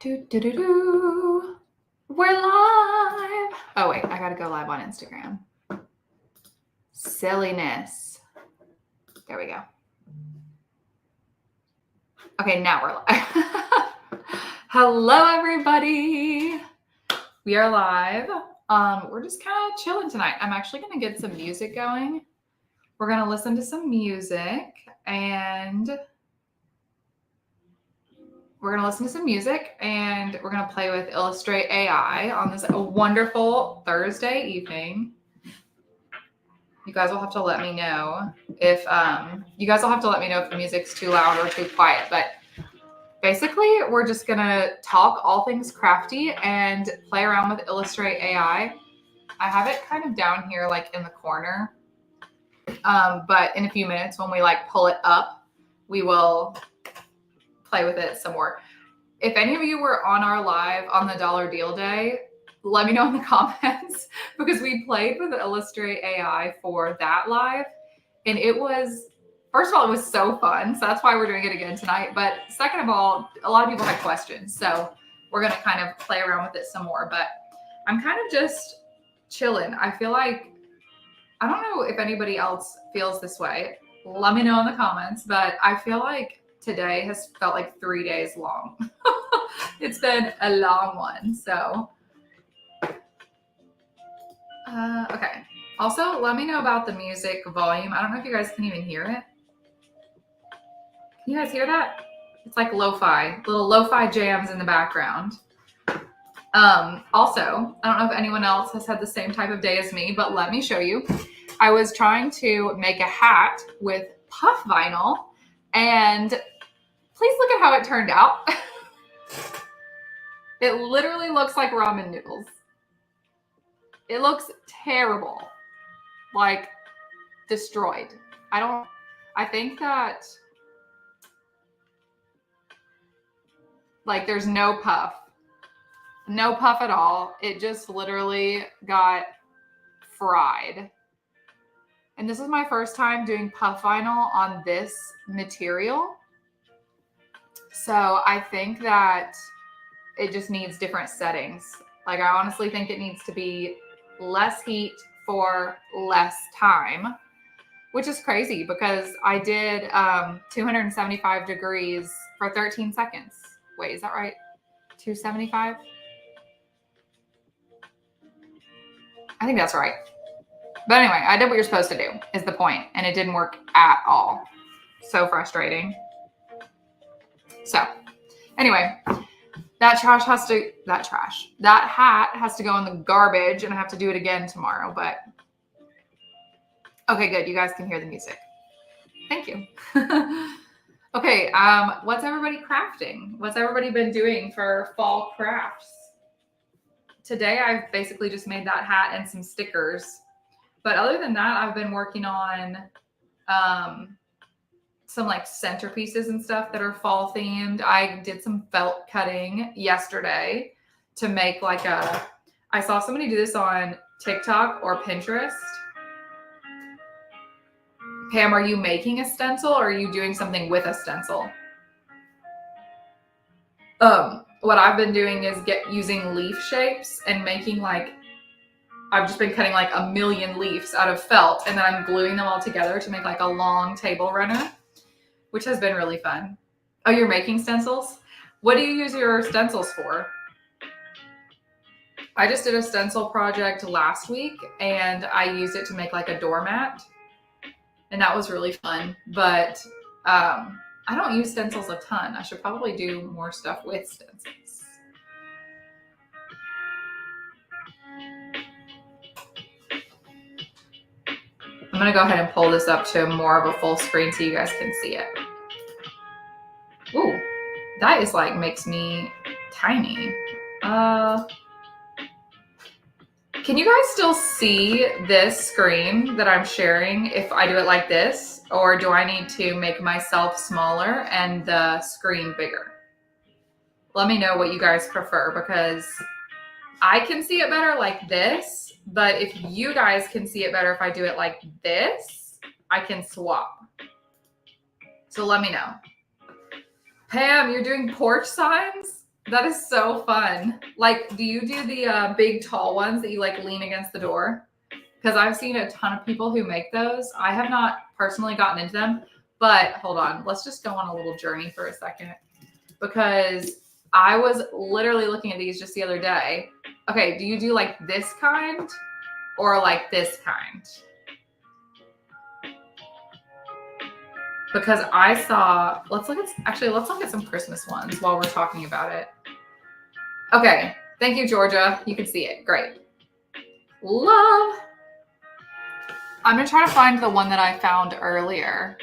Do. We're live. Oh, wait, I gotta go live on Instagram. Silliness. There we go. Okay, now we're live. Hello, everybody. We are live. We're just kind of chilling tonight. I'm actually gonna get some music going. We're gonna listen to some music and we're going to listen to some music and we're going to play with Illustrate AI on this wonderful Thursday evening. You guys will have to let me know if the music's too loud or too quiet. But basically, we're just going to talk all things crafty and play around with Illustrate AI. I have it kind of down here, like in the corner. But in a few minutes, when we like pull it up, we will play with it some more. If any of you were on our live on the Dollar Deal Day, let me know in the comments because we played with Illustrate AI for that live. And it was, first of all, it was so fun. So that's why we're doing it again tonight. But second of all, a lot of people had questions. So we're going to kind of play around with it some more. But I'm kind of just chilling. I feel like, I don't know if anybody else feels this way. Let me know in the comments. But I feel like today has felt like 3 days long. It's been a long one. So, okay. Also, let me know about the music volume. I don't know if you guys can even hear it. Can you guys hear that? It's like lo-fi, little lo-fi jams in the background. Also, I don't know if anyone else has had the same type of day as me, but let me show you. I was trying to make a hat with puff vinyl, and please look at how it turned out. It literally looks like ramen noodles. It looks terrible, like destroyed. I think that like there's no puff at all. It just literally got fried. And this is my first time doing puff vinyl on this material. So I think that it just needs different settings. Like I honestly think it needs to be less heat for less time, which is crazy because I did 275 degrees for 13 seconds. Wait, is that right? 275? I think that's right. But anyway, I did what you're supposed to do is the point, and it didn't work at all. So frustrating. So anyway, that hat has to go in the garbage, and I have to do it again tomorrow. But okay, good. You guys can hear the music. Thank you. Okay, what's everybody crafting? What's everybody been doing for fall crafts? Today, I've basically just made that hat and some stickers. But other than that, I've been working on some like centerpieces and stuff that are fall themed. I did some felt cutting yesterday to make like I saw somebody do this on TikTok or Pinterest. Pam, are you making a stencil or are you doing something with a stencil? What I've been doing is using leaf shapes and making like, I've just been cutting like a million leaves out of felt and then I'm gluing them all together to make like a long table runner, which has been really fun. Oh, you're making stencils? What do you use your stencils for? I just did a stencil project last week and I used it to make like a doormat. And that was really fun. But I don't use stencils a ton. I should probably do more stuff with stencils. I'm going to go ahead and pull this up to more of a full screen so you guys can see it. Ooh, that is like makes me tiny. Can you guys still see this screen that I'm sharing if I do it like this? Or do I need to make myself smaller and the screen bigger? Let me know what you guys prefer because I can see it better like this, but if you guys can see it better if I do it like this, I can swap. So let me know. Pam, you're doing porch signs? That is so fun. Like, do you do the big tall ones that you like lean against the door? Because I've seen a ton of people who make those. I have not personally gotten into them, but hold on. Let's just go on a little journey for a second, because I was literally looking at these just the other day. Okay, do you do like this kind or like this kind? Because I saw, let's look at some Christmas ones while we're talking about it. Okay, thank you, Georgia. You can see it. Great. Love. I'm gonna try to find the one that I found earlier.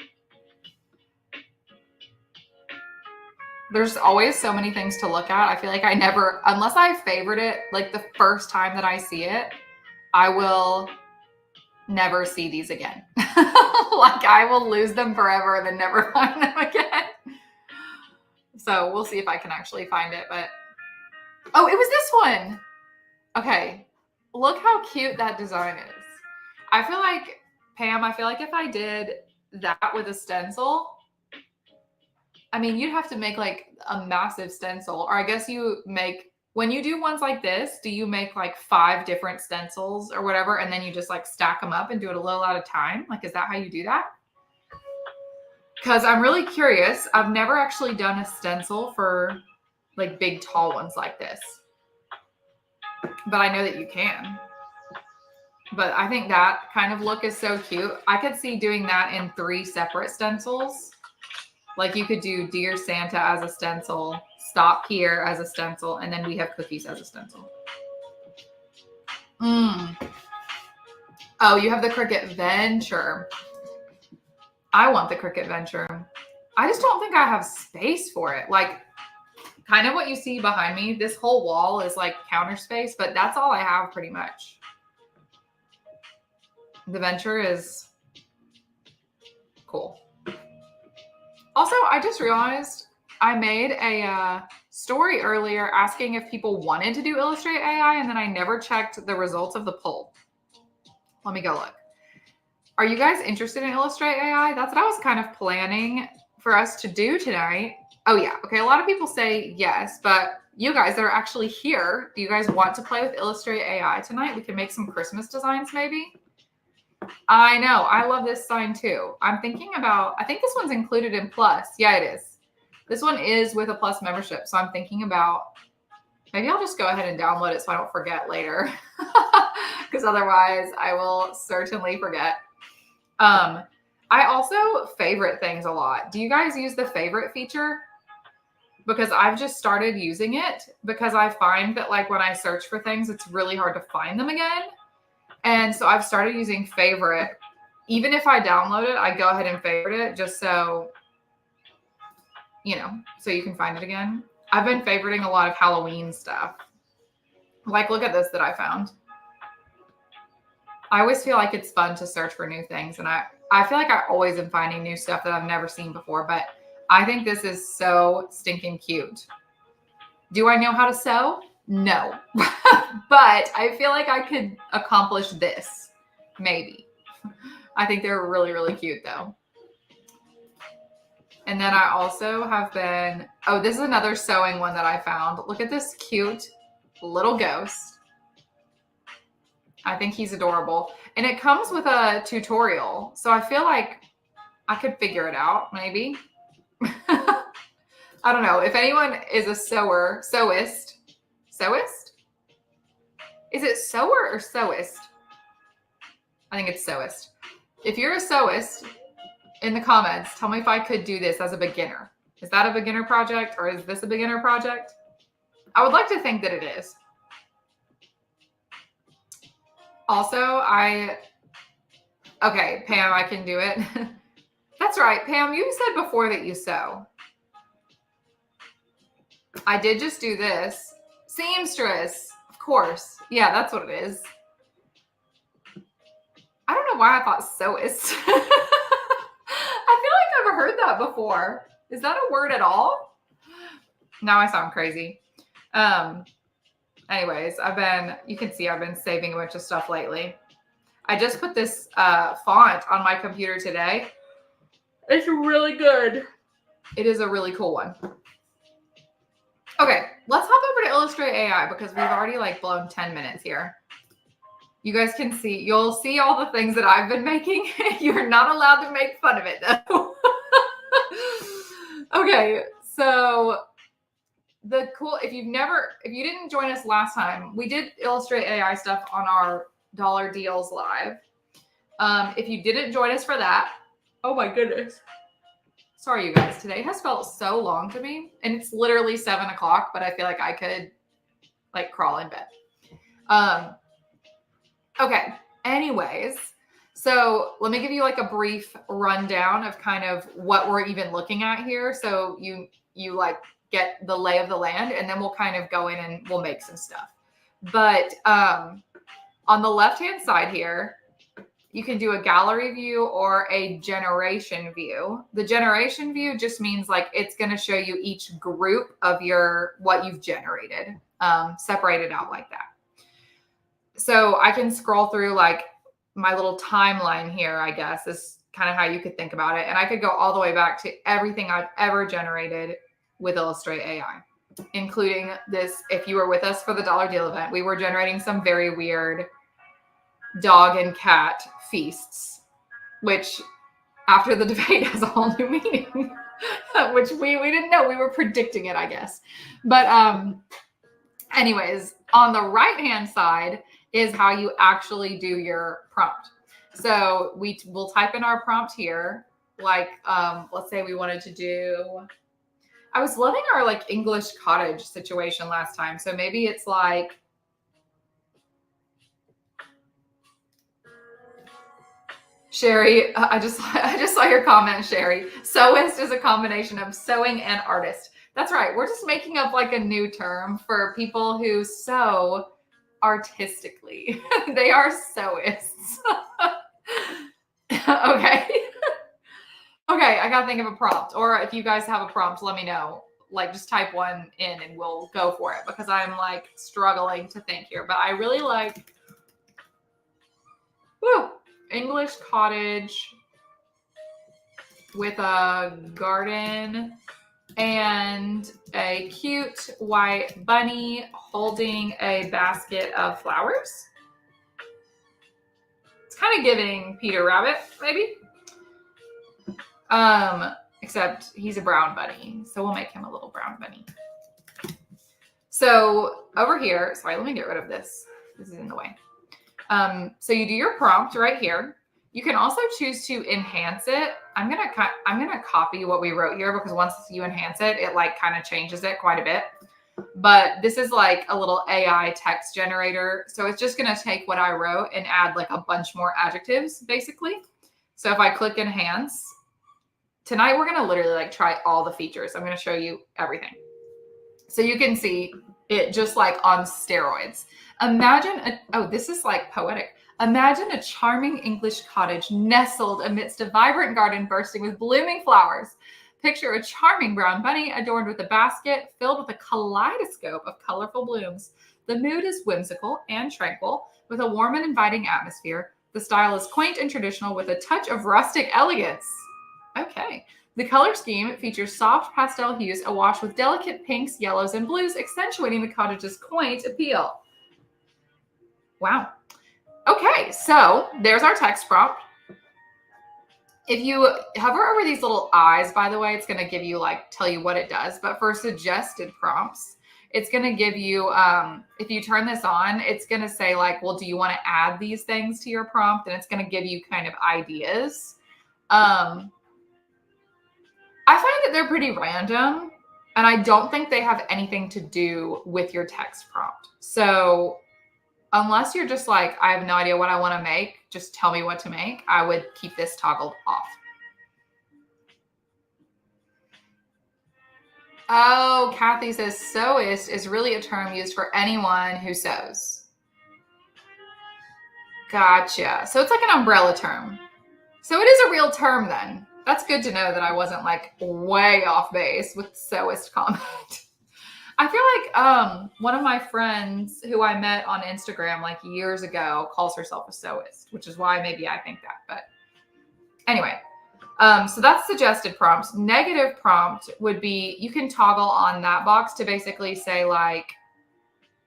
There's always so many things to look at. I feel like I never, unless I favorite it, like the first time that I see it, I will never see these again. Like I will lose them forever and then never find them again. So we'll see if I can actually find it. But oh, it was this one. Okay, look how cute that design is. I feel like, Pam, if I did that with a stencil, I mean, you'd have to make like a massive stencil, or I guess you make, when you do ones like this, do you make like 5 different stencils or whatever, and then you just like stack them up and do it a little at a time? Like, is that how you do that? Because I'm really curious. I've never actually done a stencil for like big, tall ones like this, but I know that you can. But I think that kind of look is so cute. I could see doing that in 3 separate stencils. Like you could do Dear Santa as a stencil, Stop Here as a stencil, and then We Have Cookies as a stencil. Oh, you have the Cricut Venture. I want the Cricut Venture. I just don't think I have space for it. Like kind of what you see behind me, this whole wall is like counter space, but that's all I have pretty much. The Venture is cool. Also, I just realized I made a story earlier asking if people wanted to do Illustrate AI, and then I never checked the results of the poll. Let me go look. Are you guys interested in Illustrate AI? That's what I was kind of planning for us to do tonight. Oh yeah, okay, a lot of people say yes, but you guys that are actually here, do you guys want to play with Illustrate AI tonight? We can make some Christmas designs maybe. I know. I love this sign too. I'm thinking about, I think this one's included in Plus. Yeah, it is. This one is with a Plus membership. So I'm thinking about, maybe I'll just go ahead and download it so I don't forget later. Because otherwise I will certainly forget. I also favorite things a lot. Do you guys use the favorite feature? Because I've just started using it because I find that like when I search for things, it's really hard to find them again. And so I've started using favorite. Even if I download it, I go ahead and favorite it just so, you know, so you can find it again. I've been favoriting a lot of Halloween stuff. Like, look at this that I found. I always feel like it's fun to search for new things. And I feel like I always am finding new stuff that I've never seen before. But I think this is so stinking cute. Do I know how to sew? No, but I feel like I could accomplish this, maybe. I think they're really, really cute though. And then I also have been, oh, this is another sewing one that I found. Look at this cute little ghost. I think he's adorable. And it comes with a tutorial. So I feel like I could figure it out, maybe. I don't know. If anyone is a sewist? Is it sewer or sewist? I think it's sewist. If you're a sewist, in the comments, tell me if I could do this as a beginner. Is that a beginner project or is this a beginner project? I would like to think that it is. Also, okay, Pam, I can do it. That's right, Pam, you said before that you sew. I did just do this. Seamstress, of course. Yeah, that's what it is. I don't know why I thought sewist. I feel like I've never heard that before. Is that a word at all? Now I sound crazy. Anyways, you can see I've been saving a bunch of stuff lately. I just put this font on my computer today. It's really good. It is a really cool one. Okay, let's hop over to Illustrate AI because we've already like blown 10 minutes here. You guys can see, you'll see all the things that I've been making. You're not allowed to make fun of it though. Okay, so if you didn't join us last time, we did Illustrate AI stuff on our Dollar Deals Live. If you didn't join us for that, oh my goodness. Sorry, you guys. Today has felt so long to me, and it's literally 7 o'clock, but I feel like I could like crawl in bed. Okay. Anyways, so let me give you like a brief rundown of kind of what we're even looking at here. So you like get the lay of the land, and then we'll kind of go in and we'll make some stuff. But on the left-hand side here, you can do a gallery view or a generation view. The generation view just means like it's going to show you each group of what you've generated, separated out like that. So I can scroll through like my little timeline here, I guess, is kind of how you could think about it. And I could go all the way back to everything I've ever generated with Illustrate AI, including this. If you were with us for the Dollar Deal event, we were generating some very weird dog and cat feasts, which after the debate has a whole new meaning, which we didn't know. We were predicting it, I guess. But anyways, on the right-hand side is how you actually do your prompt. So we'll type in our prompt here. Like, let's say we wanted to do, I was loving our like English cottage situation last time. So maybe it's like, Sherry, I just saw your comment, Sherry. Sewist is a combination of sewing and artist. That's right. We're just making up like a new term for people who sew artistically. They are sewists. Okay. Okay, I gotta think of a prompt. Or if you guys have a prompt, let me know. Like just type one in and we'll go for it because I'm like struggling to think here. But I really like English cottage with a garden and a cute white bunny holding a basket of flowers. It's kind of giving Peter Rabbit, maybe. Except he's a brown bunny, so we'll make him a little brown bunny. So over here, sorry, let me get rid of this. This is in the way. So you do your prompt right here. You can also choose to enhance it. I'm gonna copy what we wrote here because once you enhance it, it like kind of changes it quite a bit. But this is like a little AI text generator. So it's just gonna take what I wrote and add like a bunch more adjectives, basically. So if I click enhance, tonight we're gonna literally like try all the features. I'm gonna show you everything. So you can see it just like on steroids. Imagine, this is like poetic. Imagine a charming English cottage nestled amidst a vibrant garden bursting with blooming flowers. Picture a charming brown bunny adorned with a basket filled with a kaleidoscope of colorful blooms. The mood is whimsical and tranquil with a warm and inviting atmosphere. The style is quaint and traditional with a touch of rustic elegance. Okay. The color scheme features soft pastel hues awash with delicate pinks, yellows, and blues, accentuating the cottage's quaint appeal. Wow. Okay, so there's our text prompt. If you hover over these little eyes, by the way, it's going to give you like, tell you what it does. But for suggested prompts, it's going to give you, if you turn this on, it's going to say like, well, do you want to add these things to your prompt? And it's going to give you kind of ideas. I find that they're pretty random, and I don't think they have anything to do with your text prompt. So unless you're just like, I have no idea what I want to make, just tell me what to make, I would keep this toggled off. Oh, Kathy says sewist is really a term used for anyone who sews. Gotcha. So it's like an umbrella term. So it is a real term then. That's good to know that I wasn't like way off base with sewist comment. I feel like one of my friends who I met on Instagram like years ago calls herself a sewist, which is why maybe I think that. But anyway, So that's suggested prompts. Negative prompt would be, you can toggle on that box to basically say like,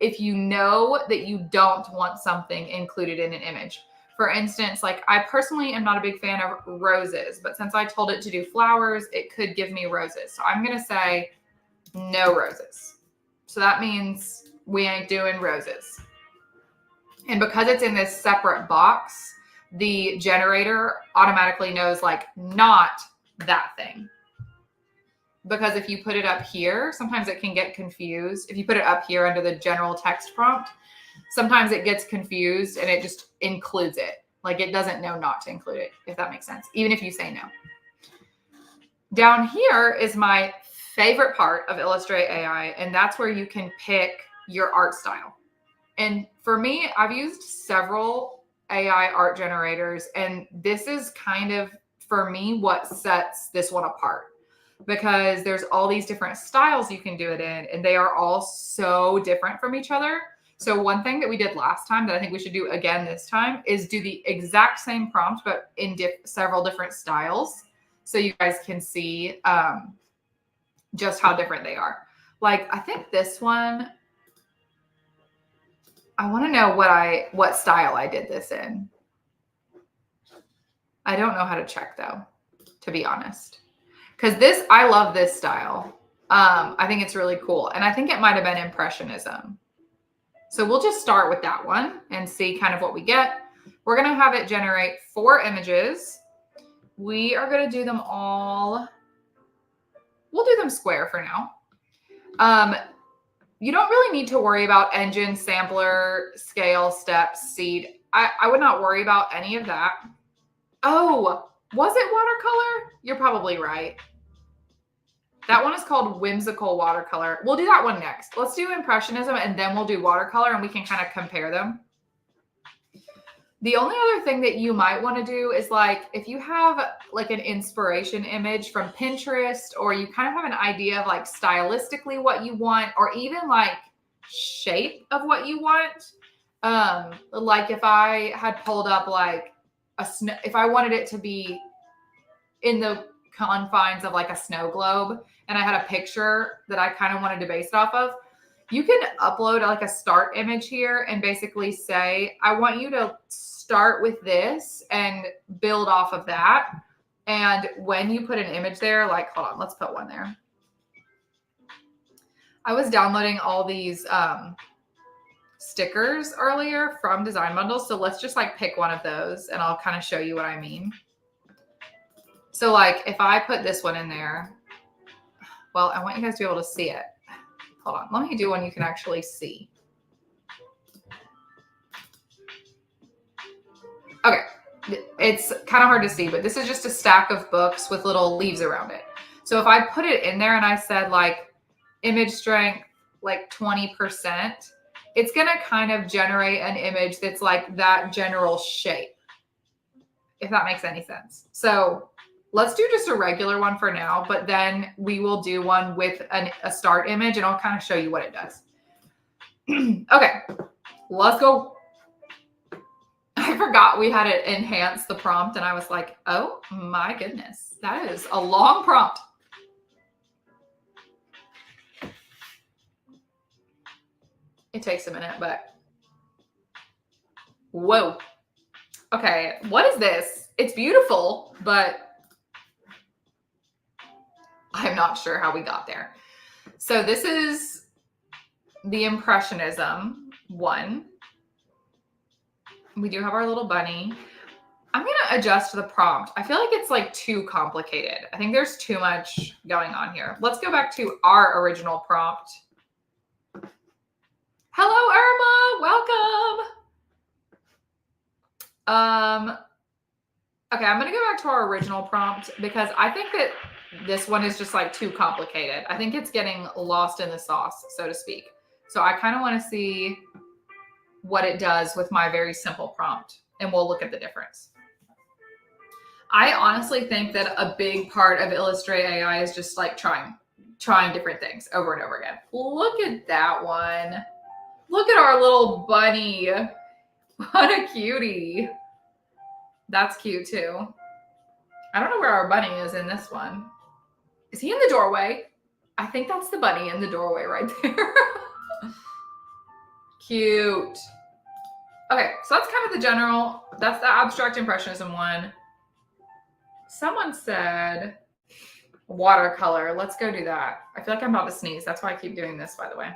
if you know that you don't want something included in an image. For instance, like I personally am not a big fan of roses, but since I told it to do flowers, it could give me roses. So I'm going to say no roses. So that means we ain't doing roses. And because it's in this separate box, the generator automatically knows like not that thing. Because if you put it up here, sometimes it can get confused. If you put it up here under the general text prompt, sometimes it gets confused and it just includes it. Like it doesn't know not to include it, if that makes sense, even if you say no. Down here is my favorite part of Illustrate AI, and that's where you can pick your art style. And for me, I've used several AI art generators, and this is kind of, for me, what sets this one apart. Because there's all these different styles you can do it in, and they are all so different from each other. So one thing that we did last time that I think we should do again this time is do the exact same prompt, but in several different styles. So you guys can see just how different they are. Like, I think this one, I want to know what style I did this in. I don't know how to check though, to be honest. Because this, I love this style. I think it's really cool. And I think it might have been Impressionism. So we'll just start with that one and see kind of what we get. We're going to have it generate 4 images. We are going to do them all. We'll do them square for now. You don't really need to worry about engine, sampler, scale, steps, seed. I would not worry about any of that. Oh, was it watercolor? You're probably right. That one is called Whimsical Watercolor. We'll do that one next. Let's do Impressionism and then we'll do watercolor and we can kind of compare them. The only other thing that you might want to do is like, if you have like an inspiration image from Pinterest, or you kind of have an idea of like stylistically what you want, or even like shape of what you want. Like if I had pulled up like if I wanted it to be in the confines of like a snow globe and I had a picture that I kind of wanted to base it off of, you can upload like a start image here and basically say, I want you to start with this and build off of that. And when you put an image there, like, hold on, let's put one there. I was downloading all these stickers earlier from Design Bundles. So let's just like pick one of those and I'll kind of show you what I mean. So like if I put this one in there, well, I want you guys to be able to see it. Hold on, let me do one you can actually see. Okay, it's kind of hard to see, but this is just a stack of books with little leaves around it. So if I put it in there and I said like image strength, like 20%, it's gonna kind of generate an image that's like that general shape, if that makes any sense. So let's do just a regular one for now, but then we will do one with a start image and I'll kind of show you what it does. Okay, let's go. I forgot we had to enhance the prompt and I was like, oh my goodness, that is a long prompt. It takes a minute, but whoa. Okay, what is this? It's beautiful, but I'm not sure how we got there. So this is the Impressionism one. We do have our little bunny. I'm going to adjust the prompt. I feel like it's like too complicated. I think there's too much going on here. Let's go back to our original prompt. Hello, Irma. Welcome. Okay, I'm going to go back to our original prompt because I think that this one is just like too complicated. I think it's getting lost in the sauce, so to speak. So I kind of want to see what it does with my very simple prompt, and we'll look at the difference. I honestly think that a big part of Illustrate AI is just like trying different things over and over again. Look at that one. Look at our little bunny. What a cutie. That's cute too. I don't know where our bunny is in this one. Is he in the doorway? I think that's the bunny in the doorway right there. Cute. Okay, so that's kind of the general, that's the abstract impressionism one. Someone said watercolor. Let's go do that. I feel like I'm about to sneeze. That's why I keep doing this, by the way.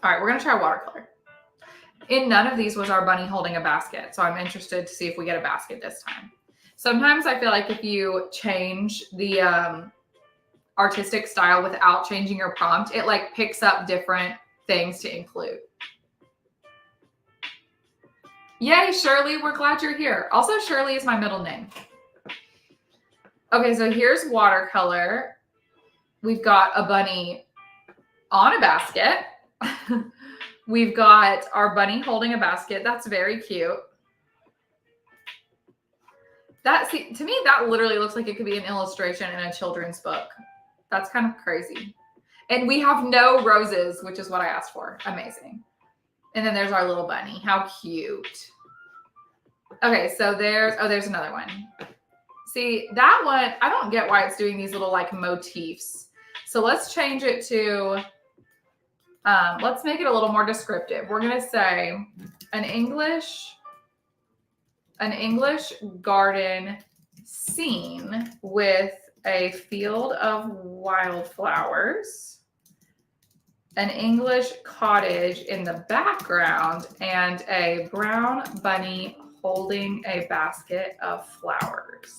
All right, we're going to try watercolor. In none of these was our bunny holding a basket, so I'm interested to see if we get a basket this time. Sometimes I feel like if you change the artistic style without changing your prompt, it like picks up different things to include. Yay, Shirley, we're glad you're here. Also, Shirley is my middle name. Okay, so here's watercolor. We've got a bunny on a basket. We've got our bunny holding a basket. That's very cute. To me, that literally looks like it could be an illustration in a children's book. That's kind of crazy. And we have no roses, which is what I asked for. Amazing. And then there's our little bunny. How cute. Okay, so there's another one. See, that one, I don't get why it's doing these little like motifs. So let's change it to, let's make it a little more descriptive. We're going to say an English garden scene with a field of wildflowers, an English cottage in the background, and a brown bunny holding a basket of flowers.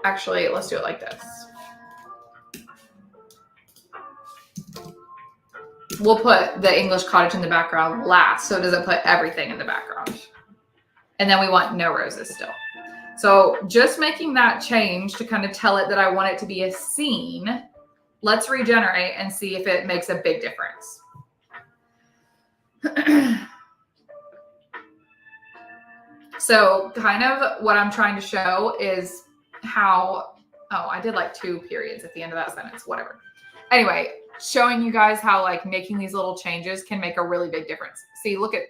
Actually, let's do it like this. We'll put the English cottage in the background last, so it doesn't put everything in the background. And then we want no roses still. So just making that change to kind of tell it that I want it to be a scene. Let's regenerate and see if it makes a big difference. So kind of what I'm trying to show is how, oh, I did like 2 periods at the end of that sentence, whatever. Anyway, showing you guys how like making these little changes can make a really big difference. See, look at,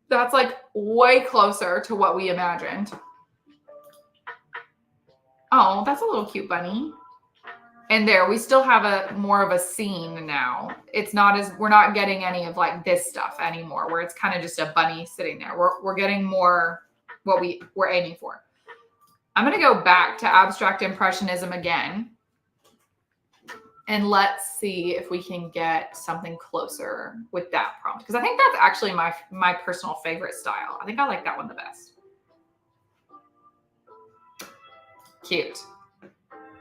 that's like way closer to what we imagined. Oh, that's a little cute bunny. And there, we still have a more of a scene now. It's not as, we're not getting any of like this stuff anymore, where it's kind of just a bunny sitting there. We're getting more what we're aiming for. I'm going to go back to abstract impressionism again. And let's see if we can get something closer with that prompt. Because I think that's actually my personal favorite style. I think I like that one the best. Cute.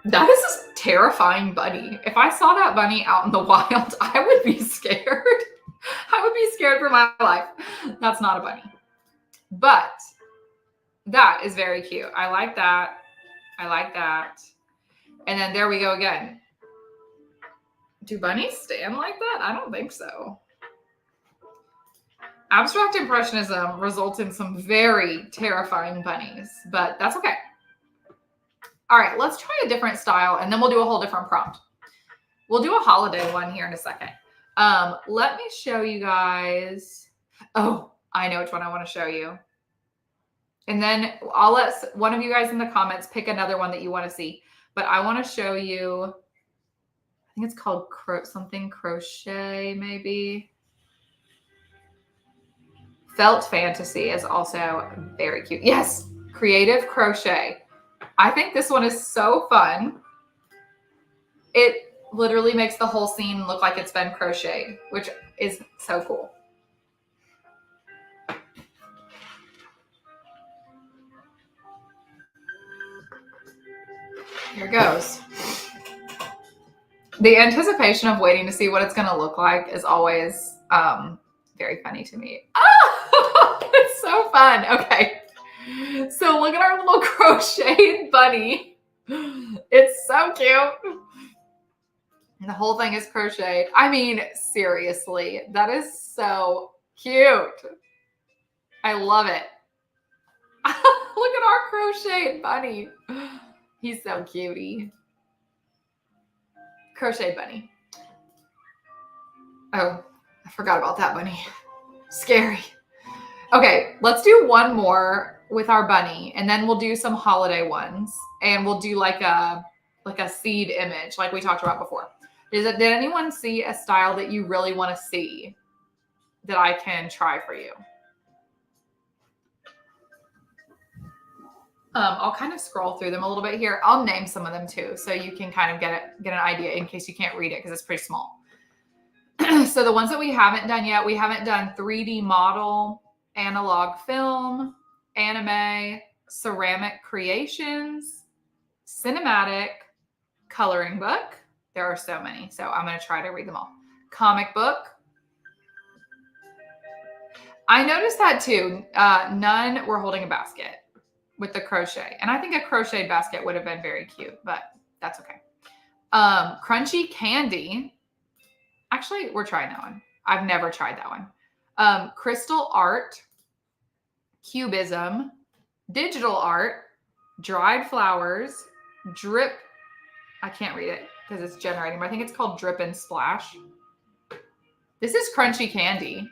That is a terrifying bunny. If I saw that bunny out in the wild, I would be scared. I would be scared for my life. That's not a bunny. But that is very cute. I like that. I like that. And then there we go again. Do bunnies stand like that? I don't think so. Abstract impressionism results in some very terrifying bunnies, but that's okay. All right, let's try a different style and then we'll do a whole different prompt. We'll do a holiday one here in a second. Let me show you guys. Oh, I know which one I want to show you. And then I'll let one of you guys in the comments pick another one that you want to see. But I want to show you, I think it's called something crochet maybe. Felt Fantasy is also very cute. Yes, creative crochet. I think this one is so fun. It literally makes the whole scene look like it's been crocheted, which is so cool. Here goes. The anticipation of waiting to see what it's going to look like is always very funny to me. Oh, it's so fun. Okay. So look at our little crocheted bunny. It's so cute. And the whole thing is crocheted. I mean, seriously, that is so cute. I love it. Look at our crocheted bunny. He's so cutie. Crochet bunny. Oh, I forgot about that bunny. Scary. Okay, let's do one more with our bunny, and then we'll do some holiday ones, and we'll do like a seed image like we talked about before. Did anyone see a style that you really want to see that I can try for you? I'll kind of scroll through them a little bit here. I'll name some of them too, so you can kind of get an idea in case you can't read it because it's pretty small. So the ones that we haven't done yet, we haven't done 3D model, analog film, anime, ceramic creations, cinematic, coloring book. There are so many, so I'm going to try to read them all. Comic book. I noticed that too. None were holding a basket with the crochet. And I think a crocheted basket would have been very cute, but that's okay. Crunchy candy. Actually, we're trying that one. I've never tried that one. Crystal art, cubism, digital art, dried flowers, drip. I can't read it because it's generating, but I think it's called drip and splash. This is crunchy candy.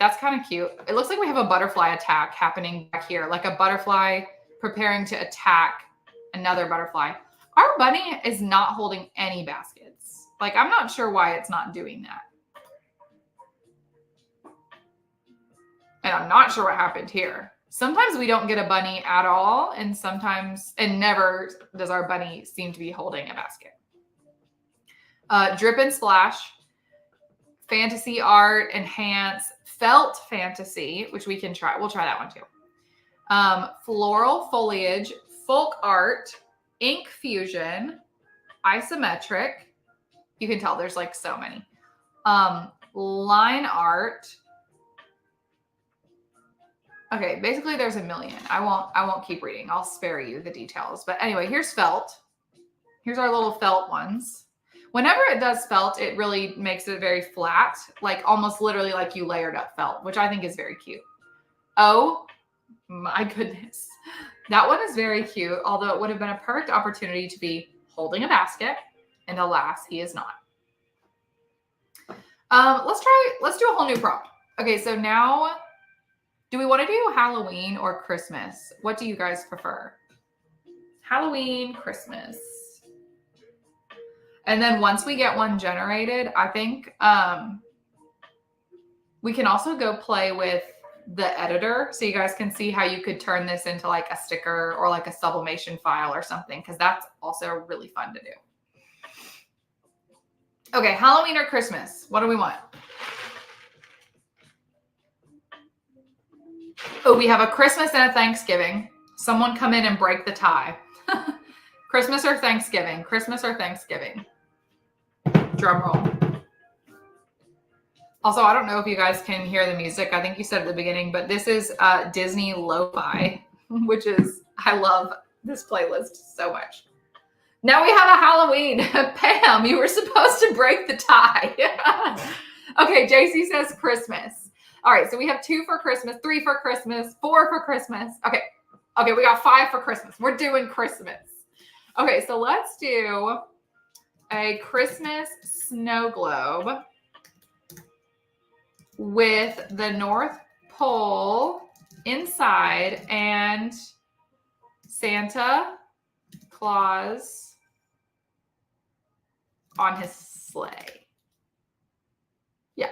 That's kind of cute. It looks like we have a butterfly attack happening back here, like a butterfly preparing to attack another butterfly. Our bunny is not holding any baskets. Like, I'm not sure why it's not doing that. And I'm not sure what happened here. Sometimes we don't get a bunny at all, and never does our bunny seem to be holding a basket. Drip and splash, fantasy art, enhance, felt fantasy, which we can try. We'll try that one too. Floral foliage, folk art, ink fusion, isometric. You can tell there's like so many. Line art. Okay, basically there's a million. I won't keep reading. I'll spare you the details. But anyway, here's felt. Here's our little felt ones. Whenever it does felt, it really makes it very flat, like almost literally like you layered up felt, which I think is very cute. Oh my goodness. That one is very cute, although it would have been a perfect opportunity to be holding a basket, and alas, he is not. Let's do a whole new prompt. Okay, so now, do we want to do Halloween or Christmas? What do you guys prefer? Halloween, Christmas. And then once we get one generated, I think we can also go play with the editor so you guys can see how you could turn this into like a sticker or like a sublimation file or something, because that's also really fun to do. Okay, Halloween or Christmas? What do we want? Oh, we have a Christmas and a Thanksgiving. Someone come in and break the tie. Christmas or Thanksgiving? Christmas or Thanksgiving? Drum roll. Also, I don't know if you guys can hear the music. I think you said at the beginning, but this is Disney Lo-Fi, which is, I love this playlist so much. Now we have a Halloween. Pam, you were supposed to break the tie. Okay, JC says Christmas. All right, so we have 2 for Christmas, 3 for Christmas, 4 for Christmas. Okay, we got 5 for Christmas. We're doing Christmas. Okay, so let's do a Christmas snow globe with the North Pole inside and Santa Claus on his sleigh. Yeah.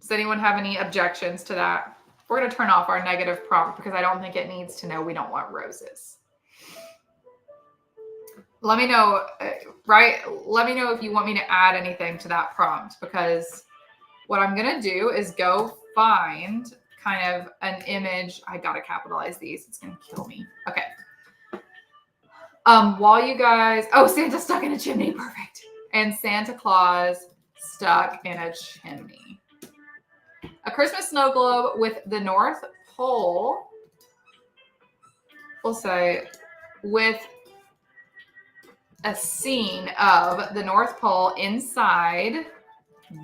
Does anyone have any objections to that? We're going to turn off our negative prompt because I don't think it needs to know we don't want roses. Let me know, right? Let me know if you want me to add anything to that prompt, because what I'm going to do is go find kind of an image. I got to capitalize these. It's going to kill me. Okay. While you guys, oh, Santa stuck in a chimney. Perfect. And Santa Claus stuck in a chimney. A Christmas snow globe with the North Pole. We'll say with a scene of the North Pole inside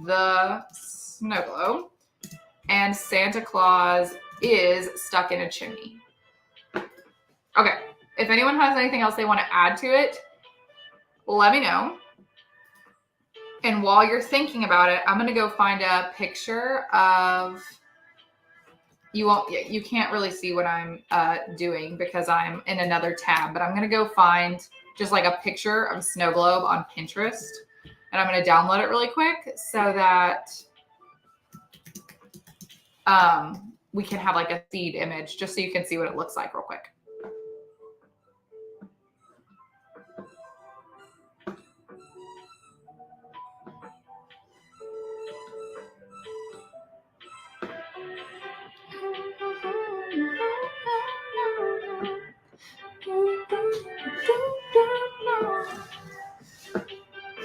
the snow globe, and Santa Claus is stuck in a chimney. Okay, if anyone has anything else they want to add to it, let me know. And while you're thinking about it, I'm going to go find a picture of, you can't really see what I'm doing because I'm in another tab, but I'm going to go find just like a picture of a snow globe on Pinterest. And I'm going to download it really quick so that we can have like a seed image just so you can see what it looks like real quick.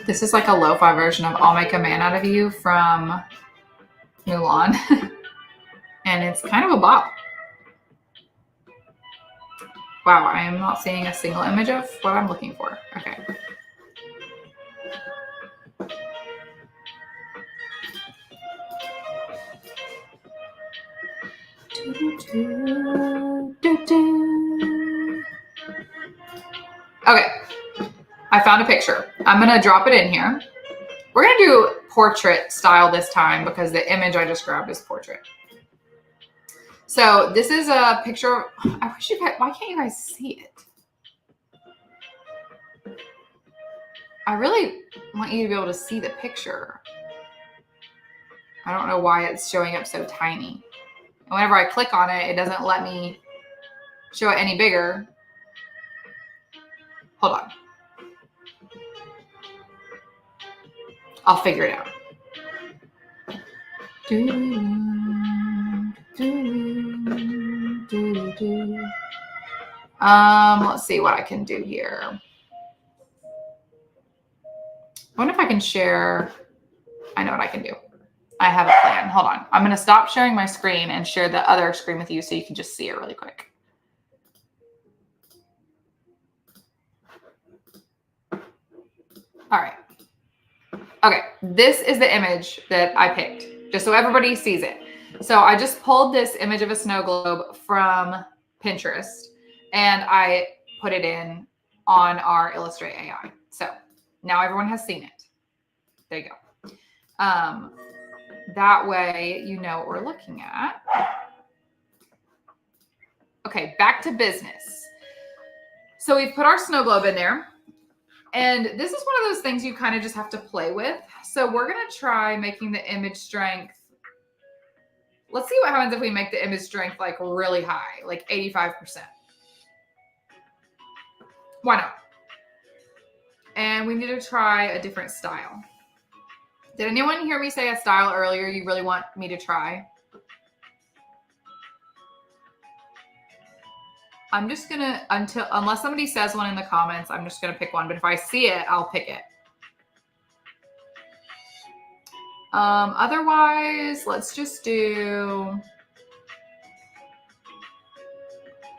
This is like a lo-fi version of I'll Make a Man Out of You from Mulan. And it's kind of a bop. Wow, I am not seeing a single image of what I'm looking for. Okay. Okay, I found a picture. I'm gonna drop it in here. We're gonna do portrait style this time because the image I just grabbed is portrait. So this is a picture. I wish you guys, why can't you guys see it? I really want you to be able to see the picture. I don't know why it's showing up so tiny. And whenever I click on it, it doesn't let me show it any bigger. Hold on. I'll figure it out. Let's see what I can do here. I wonder if I can share. I know what I can do. I have a plan. Hold on. I'm going to stop sharing my screen and share the other screen with you so you can just see it really quick. All right. Okay. This is the image that I picked, just so everybody sees it. So I just pulled this image of a snow globe from Pinterest and I put it in on our Illustrate AI. So now everyone has seen it. There you go. That way you know what we're looking at. Okay, back to business. So we've put our snow globe in there. And this is one of those things you kind of just have to play with. So we're going to try making the image strength. Let's see what happens if we make the image strength like really high, like 85%. Why not? And we need to try a different style. Did anyone hear me say a style earlier you really want me to try? I'm just going to, unless somebody says one in the comments, I'm just going to pick one. But if I see it, I'll pick it. Otherwise, let's just do,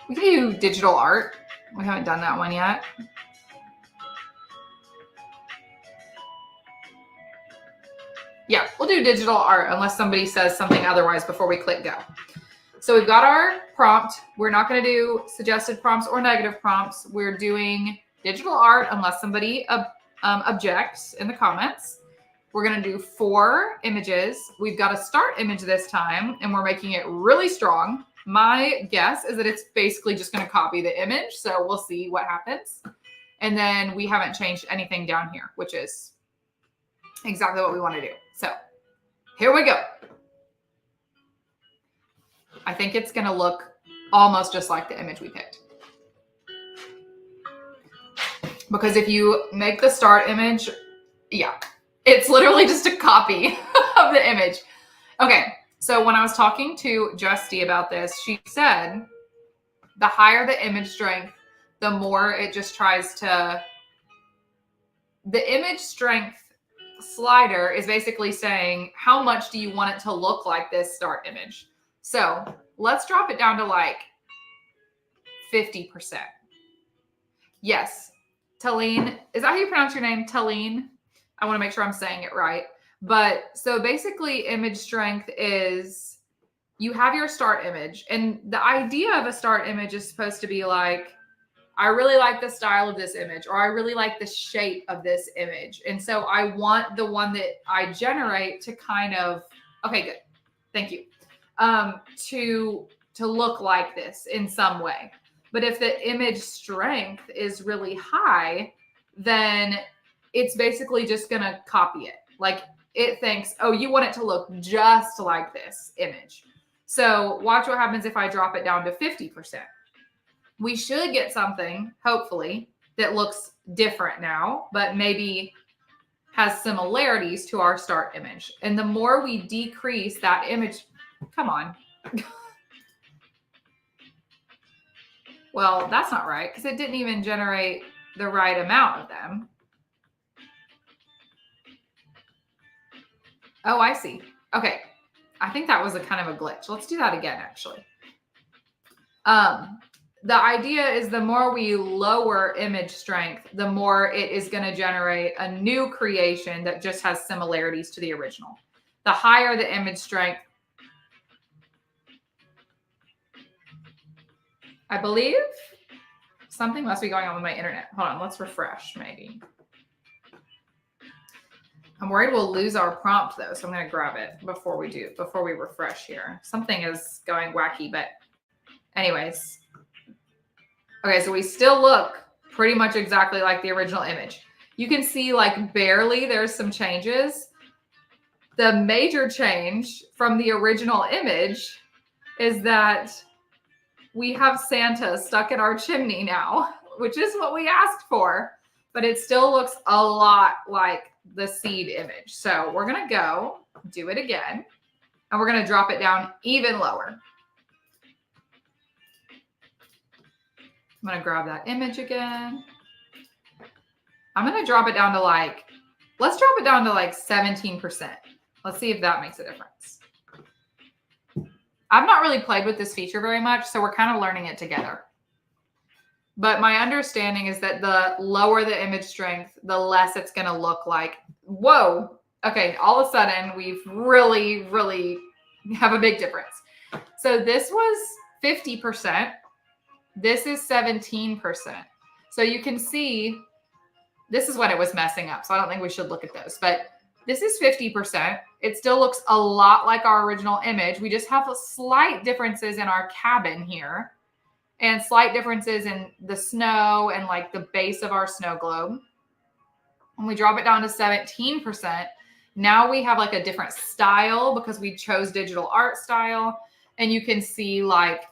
we can do digital art. We haven't done that one yet. Yeah, we'll do digital art unless somebody says something otherwise before we click go. So we've got our prompt. We're not going to do suggested prompts or negative prompts. We're doing digital art unless somebody objects in the comments. We're going to do 4 images. We've got a start image this time, and we're making it really strong. My guess is that it's basically just going to copy the image, so we'll see what happens. And then we haven't changed anything down here, which is exactly what we want to do. So here we go. I think it's going to look almost just like the image we picked. Because if you make the start image, yeah, it's literally just a copy of the image. Okay, so when I was talking to Justy about this, she said the higher the image strength, the more it just tries to, the image strength slider is basically saying, how much do you want it to look like this start image? So let's drop it down to like 50%. Yes. Talene, is that how you pronounce your name? Talene? I want to make sure I'm saying it right. But so basically image strength is you have your start image, and the idea of a start image is supposed to be like I really like the style of this image, or I really like the shape of this image. And so I want the one that I generate to kind of, okay, good. Thank you. To look like this in some way. But if the image strength is really high, then it's basically just going to copy it. Like it thinks, oh, you want it to look just like this image. So watch what happens if I drop it down to 50%. We should get something, hopefully, that looks different now, but maybe has similarities to our start image. And the more we decrease that image, come on. Well, that's not right because it didn't even generate the right amount of them. Oh, I see. Okay. I think that was a kind of a glitch. Let's do that again, actually. The idea is the more we lower image strength, the more it is going to generate a new creation that just has similarities to the original. The higher the image strength, I believe something must be going on with my internet. Hold on, let's refresh maybe. I'm worried we'll lose our prompt though, so I'm going to grab it before we refresh here. Something is going wacky, but anyways. Okay, so we still look pretty much exactly like the original image. You can see like barely there's some changes. The major change from the original image is that we have Santa stuck in our chimney now, which is what we asked for, but it still looks a lot like the seed image. So we're going to go do it again, and we're going to drop it down even lower. I'm going to grab that image again. I'm going to drop it down to let's drop it down to 17%. Let's see if that makes a difference. I've not really played with this feature very much, so we're kind of learning it together. But my understanding is that the lower the image strength, the less it's going to look like, whoa, okay, all of a sudden we've really, really have a big difference. So this was 50%. This is 17%. So you can see this is when it was messing up. So I don't think we should look at those, but this is 50%. It still looks a lot like our original image. We just have slight differences in our cabin here and slight differences in the snow and like the base of our snow globe. When we drop it down to 17%, now we have like a different style because we chose digital art style. And you can see like,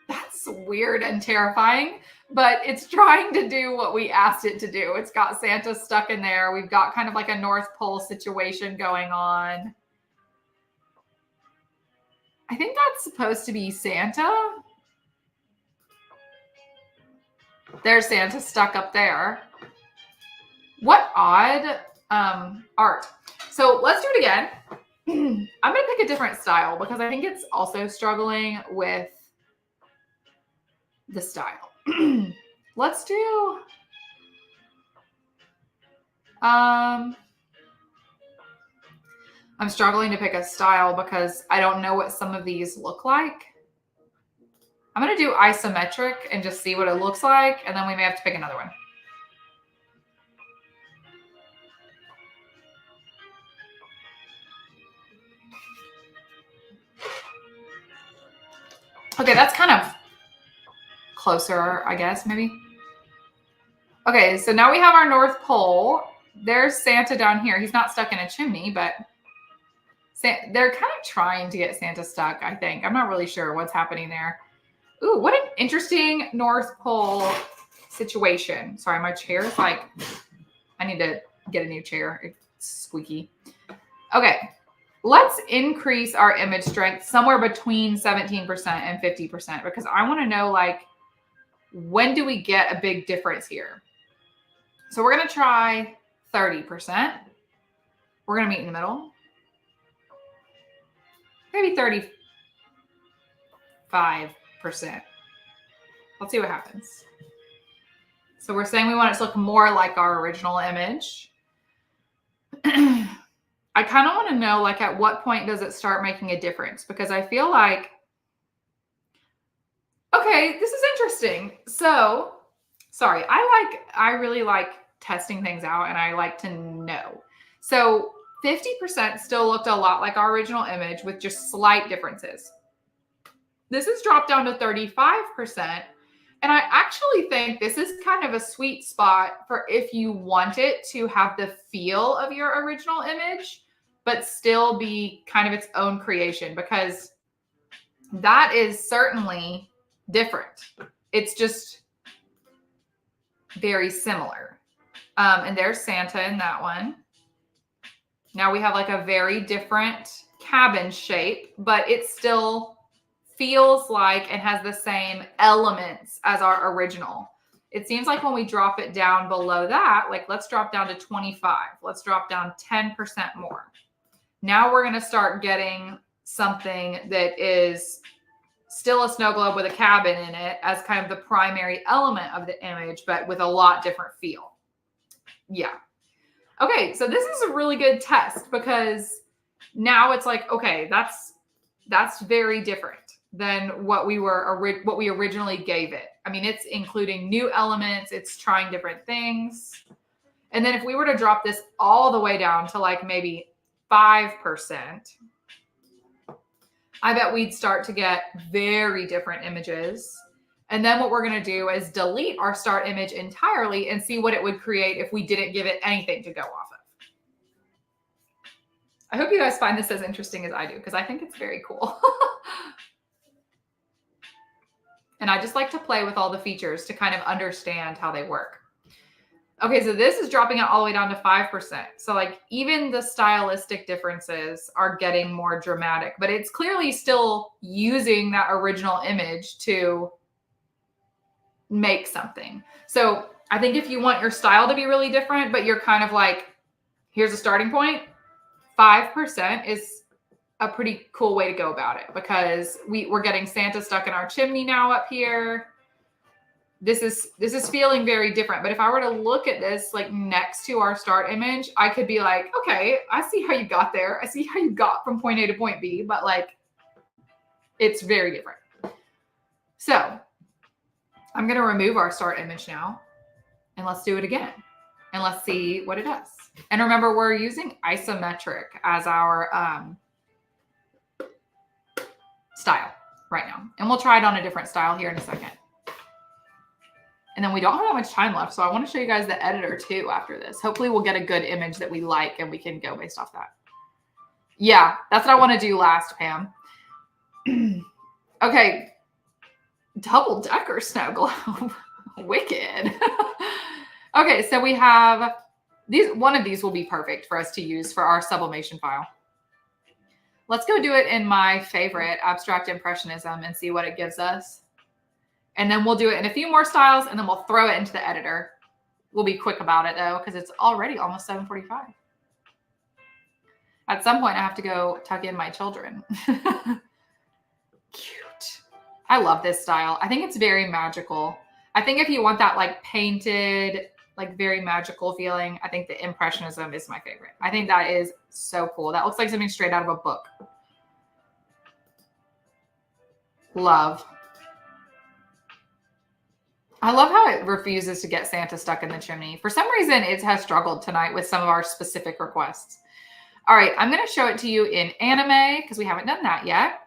that's weird and terrifying, but it's trying to do what we asked it to do. It's got Santa stuck in there. We've got kind of like a North Pole situation going on. I think that's supposed to be Santa. There's Santa stuck up there. What odd art. So let's do it again. I'm going to pick a different style because I think it's also struggling with the style. Let's do I'm struggling to pick a style because I don't know what some of these look like. I'm going to do isometric and just see what it looks like, and then we may have to pick another one. Okay, that's kind of closer, I guess, maybe. Okay, so now we have our North Pole. There's Santa down here. He's not stuck in a chimney, but they're kind of trying to get Santa stuck, I think. I'm not really sure what's happening there. Ooh, what an interesting North Pole situation. Sorry, my chair is like, I need to get a new chair. It's squeaky. Okay, let's increase our image strength somewhere between 17% and 50% because I want to know, like, when do we get a big difference here? So we're going to try 30%. We're going to meet in the middle. Maybe 35%. Let's see what happens. So we're saying we want it to look more like our original image. I kind of want to know, like, at what point does it start making a difference? Because I feel like, Okay, this is interesting. So, sorry, I really like testing things out and I like to know. So, 50% still looked a lot like our original image with just slight differences. This has dropped down to 35%. And I actually think this is kind of a sweet spot for if you want it to have the feel of your original image, but still be kind of its own creation, because that is certainly different. It's just very similar. And there's Santa in that one. Now we have like a very different cabin shape, but it still feels like and has the same elements as our original. It seems like when we drop it down below that, like let's drop down to 25. Let's drop down 10% more. Now we're going to start getting something that is still a snow globe with a cabin in it as kind of the primary element of the image, but with a lot different feel. Yeah. Okay, so this is a really good test because now it's like, okay, that's very different than what we originally gave it. I mean, it's including new elements, it's trying different things. And then if we were to drop this all the way down to like maybe 5%, I bet we'd start to get very different images. And then what we're going to do is delete our start image entirely and see what it would create if we didn't give it anything to go off of. I hope you guys find this as interesting as I do, because I think it's very cool. And I just like to play with all the features to kind of understand how they work. Okay, so this is dropping it all the way down to 5%. So like even the stylistic differences are getting more dramatic, but it's clearly still using that original image to make something. So I think if you want your style to be really different, but you're kind of like, here's a starting point, 5% is a pretty cool way to go about it, because we're getting Santa stuck in our chimney now up here. This is feeling very different. But if I were to look at this like next to our start image, I could be like, okay, I see how you got there. I see how you got from point A to point B, but like it's very different. So I'm going to remove our start image now and let's do it again. And let's see what it does. And remember, we're using isometric as our style right now. And we'll try it on a different style here in a second. And then we don't have that much time left, so I want to show you guys the editor too after this. Hopefully we'll get a good image that we like and we can go based off that. Yeah, that's what I want to do last, Pam. Okay. Double-decker snow globe. Wicked. Okay, so we have these. One of these will be perfect for us to use for our sublimation file. Let's go do it in my favorite, Abstract Impressionism, and see what it gives us. And then we'll do it in a few more styles, and then we'll throw it into the editor. We'll be quick about it, though, because it's already almost 7:45. At some point, I have to go tuck in my children. Cute. I love this style. I think it's very magical. I think if you want that like painted, like very magical feeling, I think the Impressionism is my favorite. I think that is so cool. That looks like something straight out of a book. Love. I love how it refuses to get Santa stuck in the chimney. For some reason, it has struggled tonight with some of our specific requests. All right, I'm going to show it to you in anime because we haven't done that yet.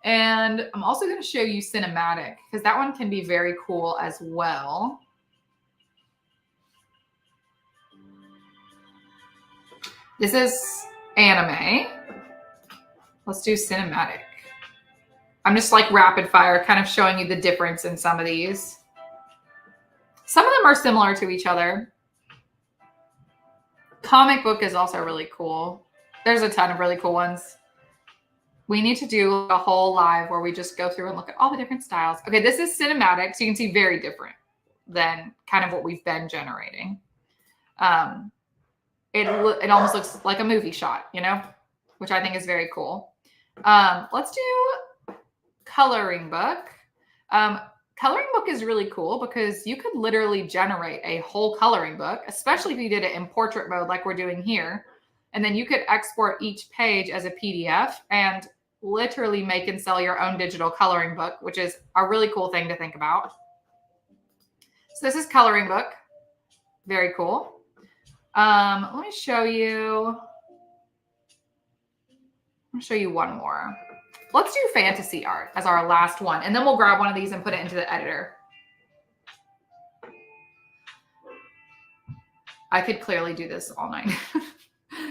And I'm also going to show you cinematic because that one can be very cool as well. This is anime. Let's do cinematic. I'm just like rapid fire, kind of showing you the difference in some of these. Some of them are similar to each other. Comic book is also really cool. There's a ton of really cool ones. We need to do a whole live where we just go through and look at all the different styles. Okay, this is cinematic, so you can see very different than kind of what we've been generating. It almost looks like a movie shot, you know, which I think is very cool. Let's do coloring book. Coloring book is really cool because you could literally generate a whole coloring book, especially if you did it in portrait mode like we're doing here. And then you could export each page as a PDF. And literally make and sell your own digital coloring book, which is a really cool thing to think about. So this is coloring book. Very cool. Let me show you. I'll show you one more. Let's do fantasy art as our last one. And then we'll grab one of these and put it into the editor. I could clearly do this all night.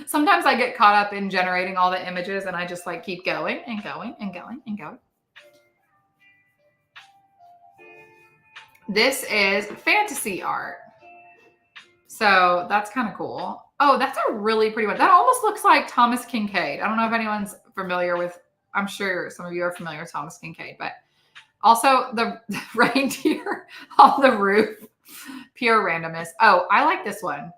Sometimes I get caught up in generating all the images and I just like keep going and going and going and going. This is fantasy art. So that's kind of cool. Oh, that's a really pretty one. That almost looks like Thomas Kinkade. I don't know if anyone's familiar with, I'm sure some of you are familiar with Thomas Kinkade, but also the reindeer on the roof. Pure randomness. Oh, I like this one.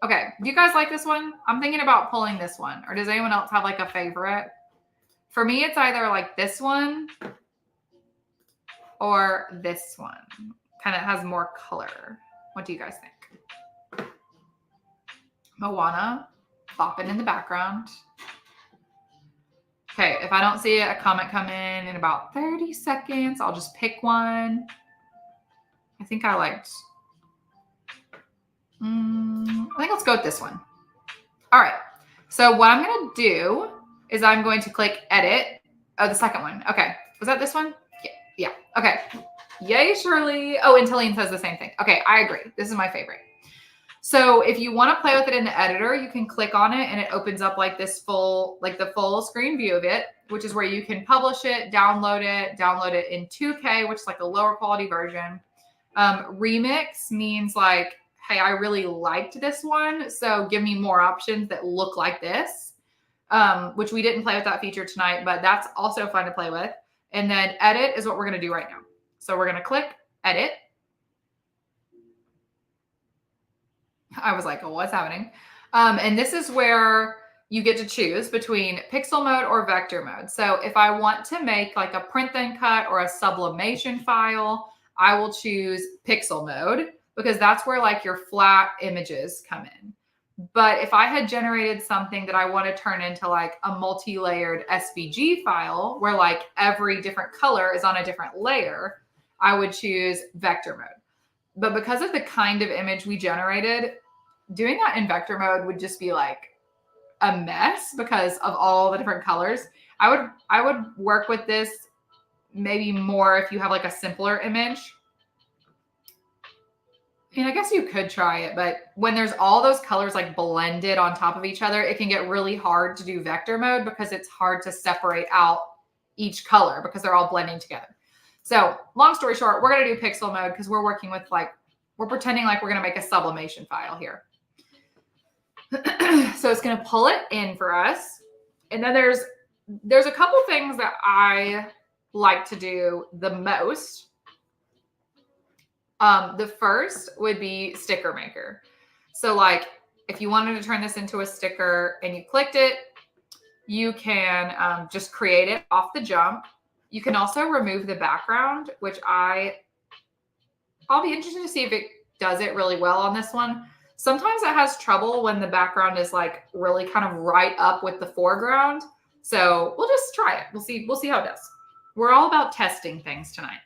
Okay. Do you guys like this one? I'm thinking about pulling this one. Or does anyone else have like a favorite? For me, it's either like this one or this one. Kind of has more color. What do you guys think? Moana, bopping in the background. Okay, if I don't see a comment come in about 30 seconds, I'll just pick one. I think I liked, I think let's go with this one. All right, so what I'm gonna do is I'm going to click edit. Oh, the second one. Okay, was that this one? Yeah, okay. Yay, Shirley. Oh, and Talene says the same thing. Okay, I agree. This is my favorite. So if you want to play with it in the editor, you can click on it and it opens up like this full, like the full screen view of it, which is where you can publish it, download it in 2K, which is like a lower quality version. Remix means like, hey, I really liked this one, so give me more options that look like this, which we didn't play with that feature tonight, but that's also fun to play with. And then edit is what we're going to do right now. So we're going to click edit. I was like, oh, what's happening? And this is where you get to choose between pixel mode or vector mode. So if I want to make like a print then cut or a sublimation file, I will choose pixel mode because that's where like your flat images come in. But if I had generated something that I want to turn into like a multi-layered SVG file where like every different color is on a different layer, I would choose vector mode. But because of the kind of image we generated, doing that in vector mode would just be like a mess because of all the different colors. I would work with this maybe more if you have like a simpler image. And I guess you could try it, but when there's all those colors like blended on top of each other, it can get really hard to do vector mode because it's hard to separate out each color because they're all blending together. So long story short, we're going to do pixel mode because we're working with like, we're pretending like we're going to make a sublimation file here. So it's going to pull it in for us. And then there's a couple things that I like to do the most. The first would be sticker maker. So like if you wanted to turn this into a sticker and you clicked it, you can just create it off the jump. You can also remove the background, which I'll be interested to see if it does it really well on this one. Sometimes it has trouble when the background is like really kind of right up with the foreground. So we'll just try it. We'll see how it does. We're all about testing things tonight.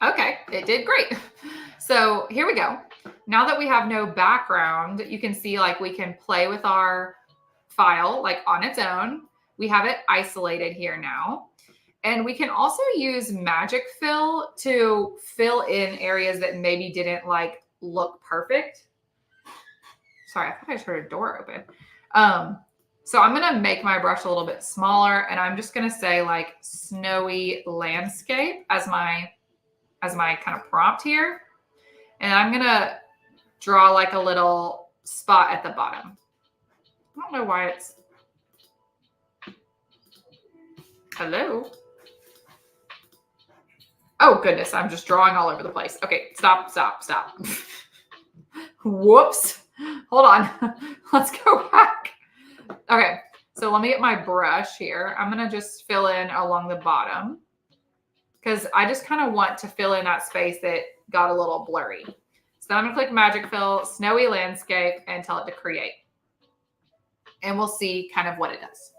Okay, it did great. So here we go. Now that we have no background, you can see like we can play with our file like on its own. We have it isolated here now. And we can also use magic fill to fill in areas that maybe didn't like look perfect. Sorry, I thought I just heard a door open. So I'm going to make my brush a little bit smaller and I'm just going to say like snowy landscape as my kind of prompt here. And I'm going to draw like a little spot at the bottom. I don't know why it's, hello. Oh goodness, I'm just drawing all over the place. Okay, stop. Whoops. Hold on. Let's go back. Okay, so let me get my brush here. I'm going to just fill in along the bottom because I just kind of want to fill in that space that got a little blurry. So then I'm going to click Magic Fill, Snowy Landscape, and tell it to create. and we'll see kind of what it does.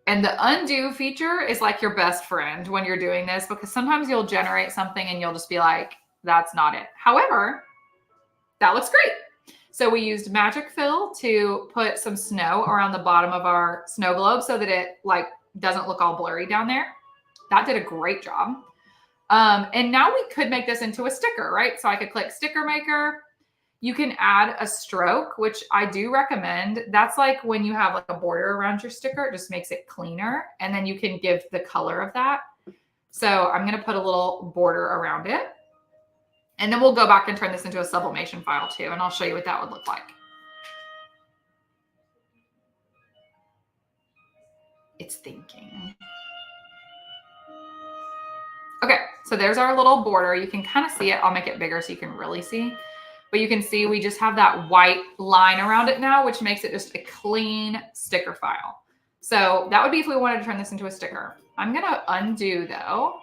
And the undo feature is like your best friend when you're doing this, because sometimes you'll generate something and you'll just be like, that's not it. However, that looks great. So we used magic fill to put some snow around the bottom of our snow globe so that it like doesn't look all blurry down there. That did a great job. And now we could make this into a sticker, right? So I could click sticker maker. You can add a stroke, which I do recommend. That's like when you have like a border around your sticker, it just makes it cleaner. And then you can give the color of that. So I'm going to put a little border around it. And then we'll go back and turn this into a sublimation file too. And I'll show you what that would look like. It's thinking. Okay, so there's our little border. You can kind of see it. I'll make it bigger so you can really see. But you can see we just have that white line around it now, which makes it just a clean sticker file. So that would be if we wanted to turn this into a sticker. I'm going to undo though.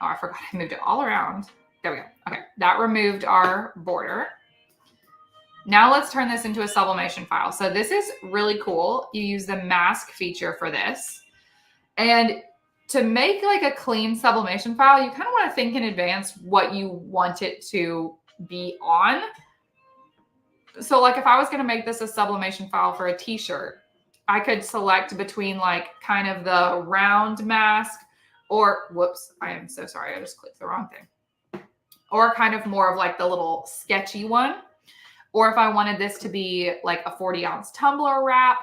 Oh, I forgot I moved it all around. There we go. Okay, that removed our border. Now let's turn this into a sublimation file. So this is really cool. You use the mask feature for this. And to make like a clean sublimation file, you kind of want to think in advance what you want it to be on. So like if I was going to make this a sublimation file for a t-shirt, I could select between like kind of the round mask or, whoops, I am so sorry. I just clicked the wrong thing. Or kind of more of like the little sketchy one. Or if I wanted this to be like a 40-ounce tumbler wrap.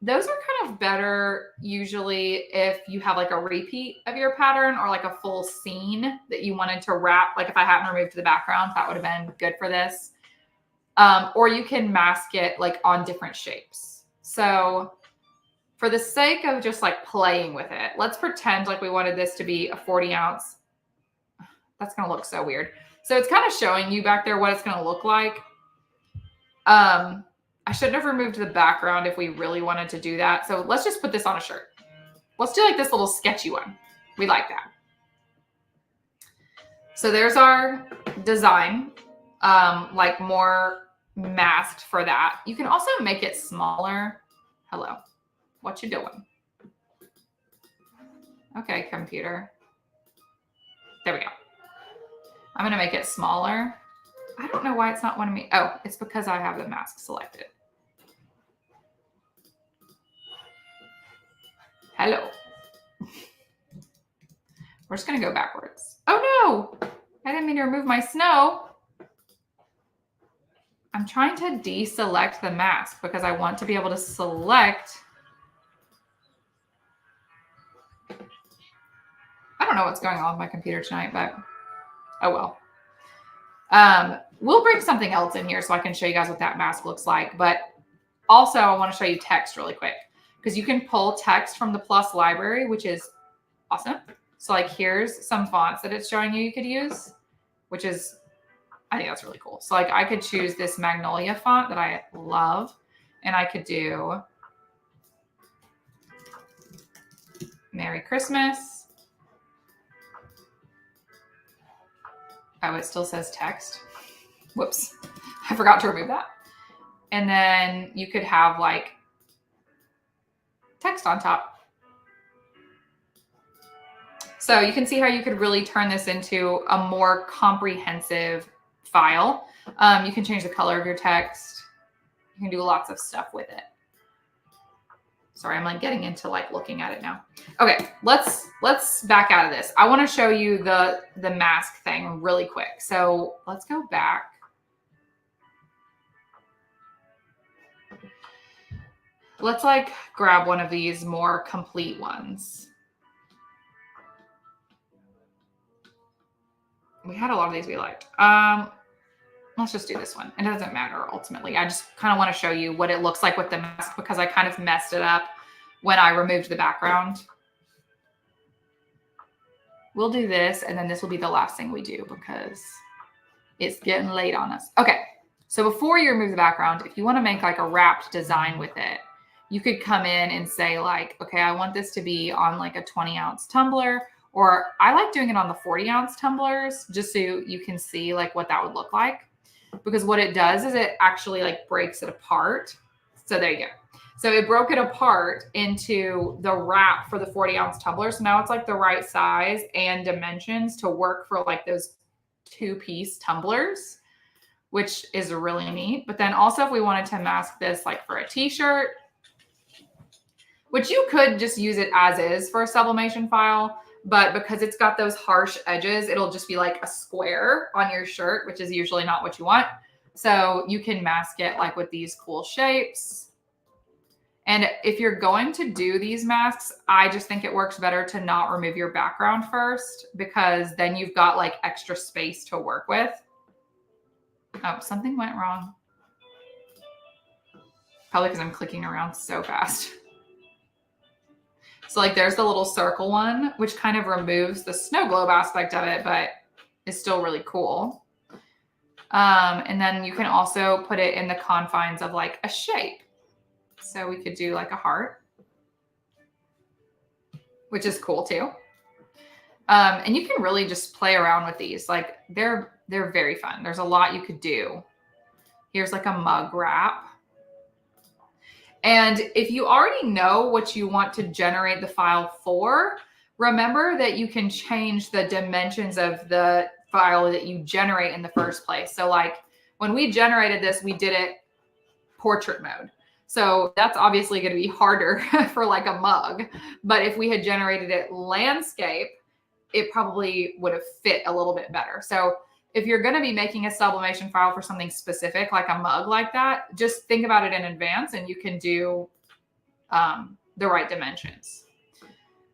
Those are kind of better usually if you have like a repeat of your pattern or like a full scene that you wanted to wrap. Like if I hadn't removed the background, that would have been good for this. Or you can mask it like on different shapes. So for the sake of just like playing with it, let's pretend like we wanted this to be a 40-ounce. That's going to look so weird. So it's kind of showing you back there what it's going to look like. I shouldn't have removed the background if we really wanted to do that. So let's just put this on a shirt. Let's do like this little sketchy one. We like that. So there's our design, like more masked for that. You can also make it smaller. Hello, what you doing? Okay, computer. There we go. I'm going to make it smaller. I don't know why it's not wanting me. Oh, it's because I have the mask selected. Hello. We're just going to go backwards. Oh no, I didn't mean to remove my snow. I'm trying to deselect the mask because I want to be able to select. I don't know what's going on with my computer tonight, but oh well. We'll bring something else in here so I can show you guys what that mask looks like. But also I want to show you text really quick because you can pull text from the Plus library, which is awesome. So like here's some fonts that it's showing you could use, which is, I think that's really cool. So like I could choose this Magnolia font that I love, and I could do Merry Christmas. Oh, it still says text. Whoops. I forgot to remove that. And then you could have like text on top. So you can see how you could really turn this into a more comprehensive file. You can change the color of your text. You can do lots of stuff with it. Sorry, I'm like getting into like looking at it now. Okay, let's back out of this. I want to show you the mask thing really quick. So let's go back. Let's like grab one of these more complete ones. We had a lot of these we liked. Let's just do this one. It doesn't matter ultimately. I just kind of want to show you what it looks like with the mask because I kind of messed it up when I removed the background. We'll do this, and then this will be the last thing we do because it's getting late on us. Okay, so before you remove the background, if you want to make like a wrapped design with it, you could come in and say like, okay, I want this to be on like a 20-ounce tumbler, or I like doing it on the 40-ounce tumblers just so you can see like what that would look like. because what it does is it actually like breaks it apart. So there you go. So it broke it apart into the wrap for the 40-ounce tumbler. So now it's like the right size and dimensions to work for like those 2-piece tumblers, which is really neat. But then also if we wanted to mask this like for a t-shirt, which you could just use it as is for a sublimation file, but because it's got those harsh edges, it'll just be like a square on your shirt, which is usually not what you want. So you can mask it like with these cool shapes. And if you're going to do these masks, I just think it works better to not remove your background first, because then you've got like extra space to work with. Oh, something went wrong. Probably because I'm clicking around so fast. So like there's the little circle one, which kind of removes the snow globe aspect of it, but is still really cool. And then you can also put it in the confines of like a shape. So we could do like a heart, which is cool too. And you can really just play around with these. Like they're very fun. There's a lot you could do. Here's like a mug wrap. And if you already know what you want to generate the file for, remember that you can change the dimensions of the file that you generate in the first place. So like when we generated this, we did it portrait mode. So that's obviously going to be harder for like a mug. But if we had generated it landscape, it probably would have fit a little bit better. So if you're going to be making a sublimation file for something specific, like a mug like that, just think about it in advance and you can do the right dimensions.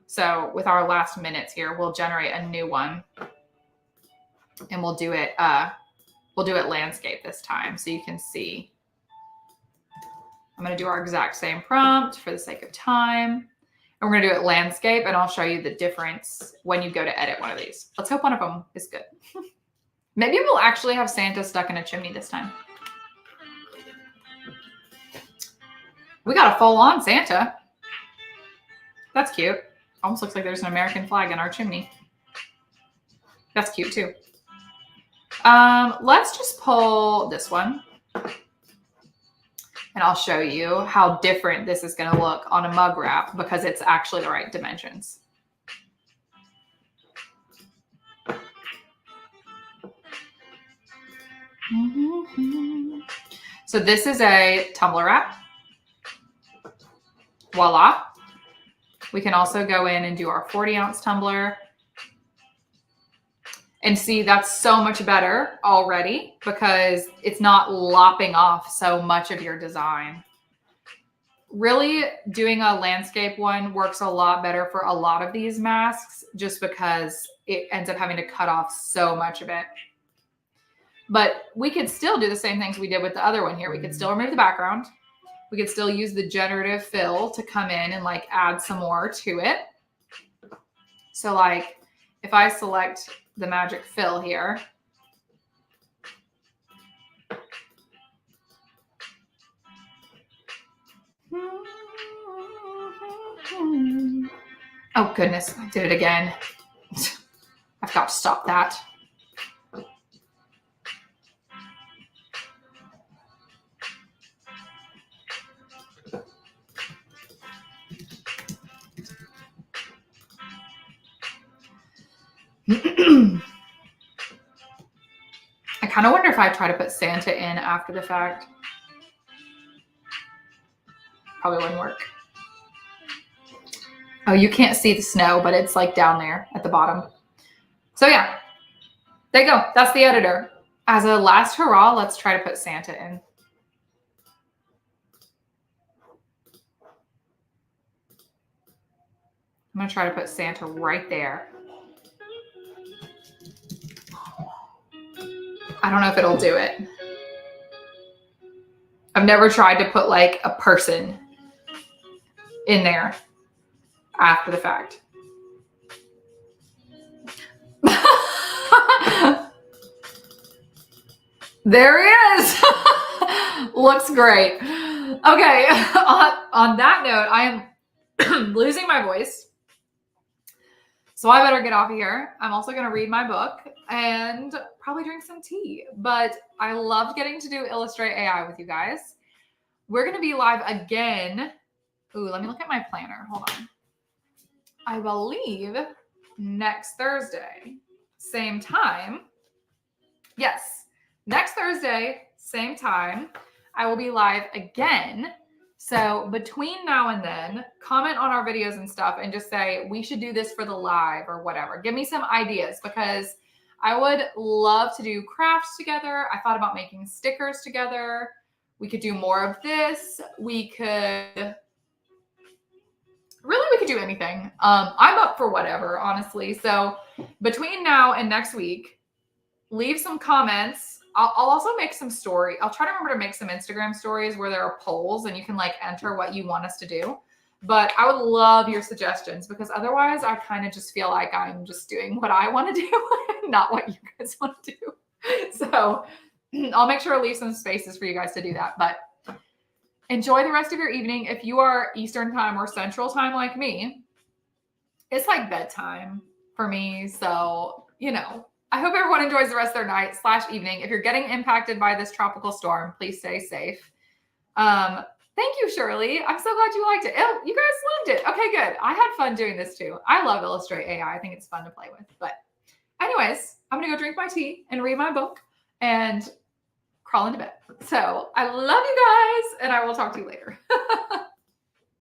So with our last minutes here, we'll generate a new one and we'll do it landscape this time so you can see. I'm going to do our exact same prompt for the sake of time. And we're going to do it landscape, and I'll show you the difference when you go to edit one of these. Let's hope one of them is good. Maybe we'll actually have Santa stuck in a chimney this time. We got a full-on Santa. That's cute. Almost looks like there's an American flag in our chimney. That's cute too. Let's just pull this one. And I'll show you how different this is going to look on a mug wrap because it's actually the right dimensions. So this is a tumbler wrap. Voila. We can also go in and do our 40-ounce tumbler. And see, that's so much better already because it's not lopping off so much of your design. Really, doing a landscape one works a lot better for a lot of these masks just because it ends up having to cut off so much of it. But we could still do the same things we did with the other one here. We could still remove the background. We could still use the generative fill to come in and like add some more to it. So like if I select the magic fill here, oh goodness, I did it again. I've got to stop that. I kind of wonder if I try to put Santa in after the fact. Probably wouldn't work. Oh, you can't see the snow, but it's like down there at the bottom. So yeah, there you go. That's the editor. As a last hurrah, let's try to put Santa in. I'm going to try to put Santa right there. I don't know if it'll do it. I've never tried to put like a person in there after the fact. There he is. Looks great. Okay. On that note, I am losing my voice. So I better get off of here. I'm also going to read my book and probably drink some tea. But I loved getting to do Illustrate AI with you guys. We're going to be live again. Ooh, let me look at my planner. Hold on. I believe next Thursday, same time. Yes, next Thursday, same time, I will be live again. So between now and then, comment on our videos and stuff and just say, we should do this for the live or whatever. Give me some ideas because I would love to do crafts together. I thought about making stickers together. We could do more of this. We could do anything. I'm up for whatever, honestly. So between now and next week, leave some comments. I'll also make some I'll try to remember to make some Instagram stories where there are polls and you can like enter what you want us to do. But I would love your suggestions because otherwise I kind of just feel like I'm just doing what I want to do, not what you guys want to do. So I'll make sure to leave some spaces for you guys to do that. But enjoy the rest of your evening. If you are Eastern time or Central time like me, it's like bedtime for me. So, I hope everyone enjoys the rest of their night / evening. If you're getting impacted by this tropical storm, please stay safe. Thank you, Shirley. I'm so glad you liked it. Oh, you guys loved it. Okay, good. I had fun doing this too. I love Illustrate AI. I think it's fun to play with. But anyways, I'm going to go drink my tea and read my book and crawl into bed. So I love you guys, and I will talk to you later.